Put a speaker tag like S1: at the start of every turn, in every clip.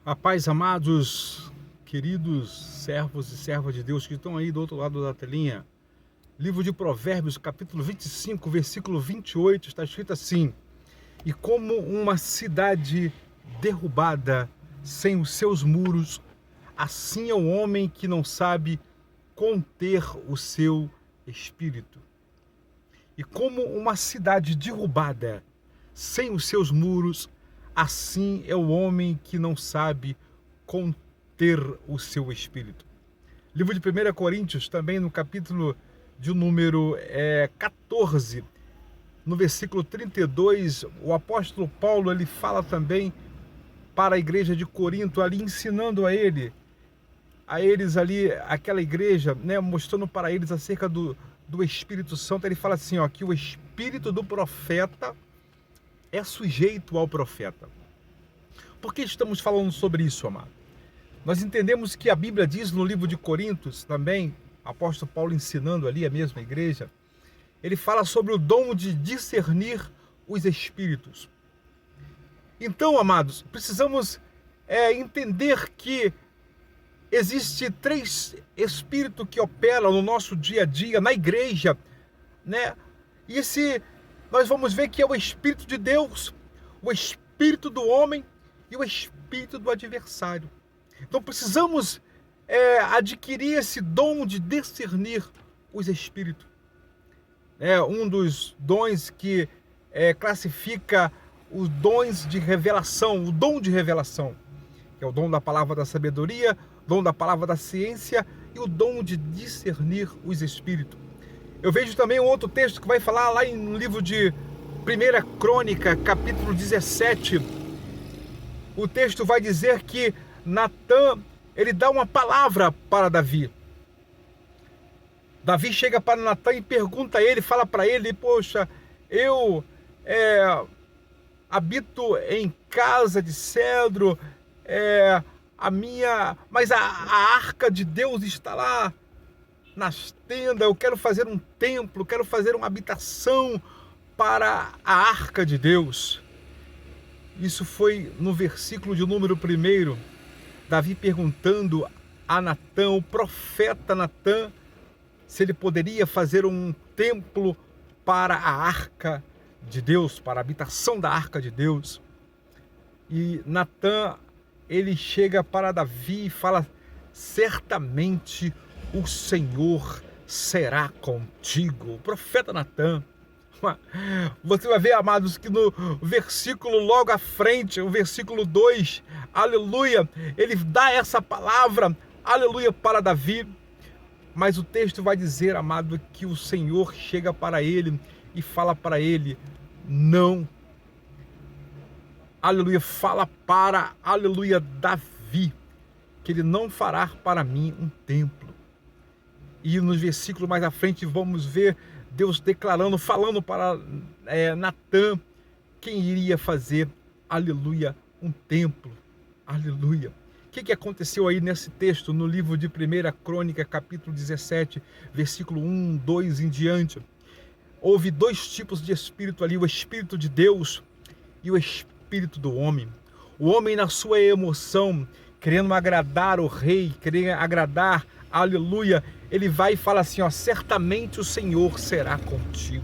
S1: A paz, amados, queridos servos e servas de Deus que estão aí do outro lado da telinha. Livro de Provérbios, capítulo 25, versículo 28, está escrito assim: E como uma cidade derrubada sem os seus muros, assim é o homem que não sabe conter o seu espírito. E como uma cidade derrubada sem os seus muros, assim é o homem que não sabe conter o seu espírito. Livro de 1 Coríntios, também no capítulo de número 14, no versículo 32, o apóstolo Paulo ele fala também para a igreja de Corinto, ali ensinando a eles ali, aquela igreja, né, mostrando para eles acerca do Espírito Santo. Ele fala assim, ó, que o espírito do profeta é sujeito ao profeta. Por que estamos falando sobre isso, amado? Nós entendemos que a Bíblia diz no livro de Coríntios também, apóstolo Paulo ensinando ali a mesma igreja, ele fala sobre o dom de discernir os espíritos. Então, amados, precisamos entender que existe 3 espíritos que operam no nosso dia a dia, na igreja, né? E nós vamos ver que é o Espírito de Deus, o Espírito do homem e o Espírito do adversário. Então precisamos adquirir esse dom de discernir os Espíritos. Um dos dons que classifica os dons de revelação, o dom de revelação, que é o dom da palavra da sabedoria, o dom da palavra da ciência e o dom de discernir os Espíritos. Eu vejo também um outro texto que vai falar lá no livro de 1 Crônica, capítulo 17. O texto vai dizer que Natã, ele dá uma palavra para Davi. Davi chega para Natã e pergunta a ele, fala para ele, poxa, eu habito em casa de cedro, mas a arca de Deus está lá nas tendas, eu quero fazer um templo, quero fazer uma habitação para a arca de Deus. Isso foi no versículo de número 1, Davi perguntando a Natã, o profeta Natã, se ele poderia fazer um templo para a arca de Deus, para a habitação da arca de Deus. E Natã, ele chega para Davi e fala, certamente o Senhor será contigo. O profeta Natã. Você vai ver, amados, que no versículo logo à frente, o versículo 2, aleluia, ele dá essa palavra, aleluia, para Davi. Mas o texto vai dizer, amado, que o Senhor chega para ele e fala para ele, não, aleluia, fala para, aleluia, Davi, que ele não fará para mim um templo. E nos versículos mais à frente vamos ver Deus declarando, falando para Natã quem iria fazer, aleluia, um templo, aleluia. O que aconteceu aí nesse texto, no livro de 1 Crônica, capítulo 17, versículo 1, 2 em diante? Houve 2 tipos de espírito ali, o espírito de Deus e o espírito do homem. O homem na sua emoção, querendo agradar o rei, querendo agradar, aleluia, ele vai e fala assim, ó, certamente o Senhor será contigo.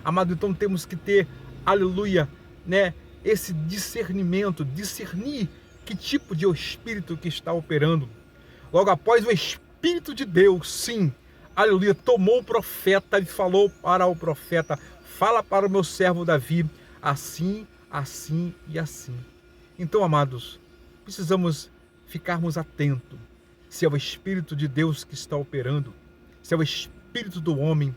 S1: Amado, então temos que ter, aleluia, né, esse discernimento, discernir que tipo de espírito que está operando. Logo após o Espírito de Deus, sim, aleluia, tomou o profeta e falou para o profeta, fala para o meu servo Davi, assim, assim e assim. Então, amados, precisamos ficarmos atentos. Se é o Espírito de Deus que está operando, se é o Espírito do homem,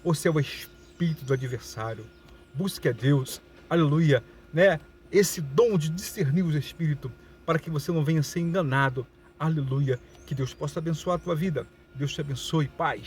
S1: ou se é o Espírito do adversário. Busque a Deus, aleluia, né? Esse dom de discernir os Espíritos, para que você não venha ser enganado, aleluia. Que Deus possa abençoar a tua vida. Deus te abençoe, paz.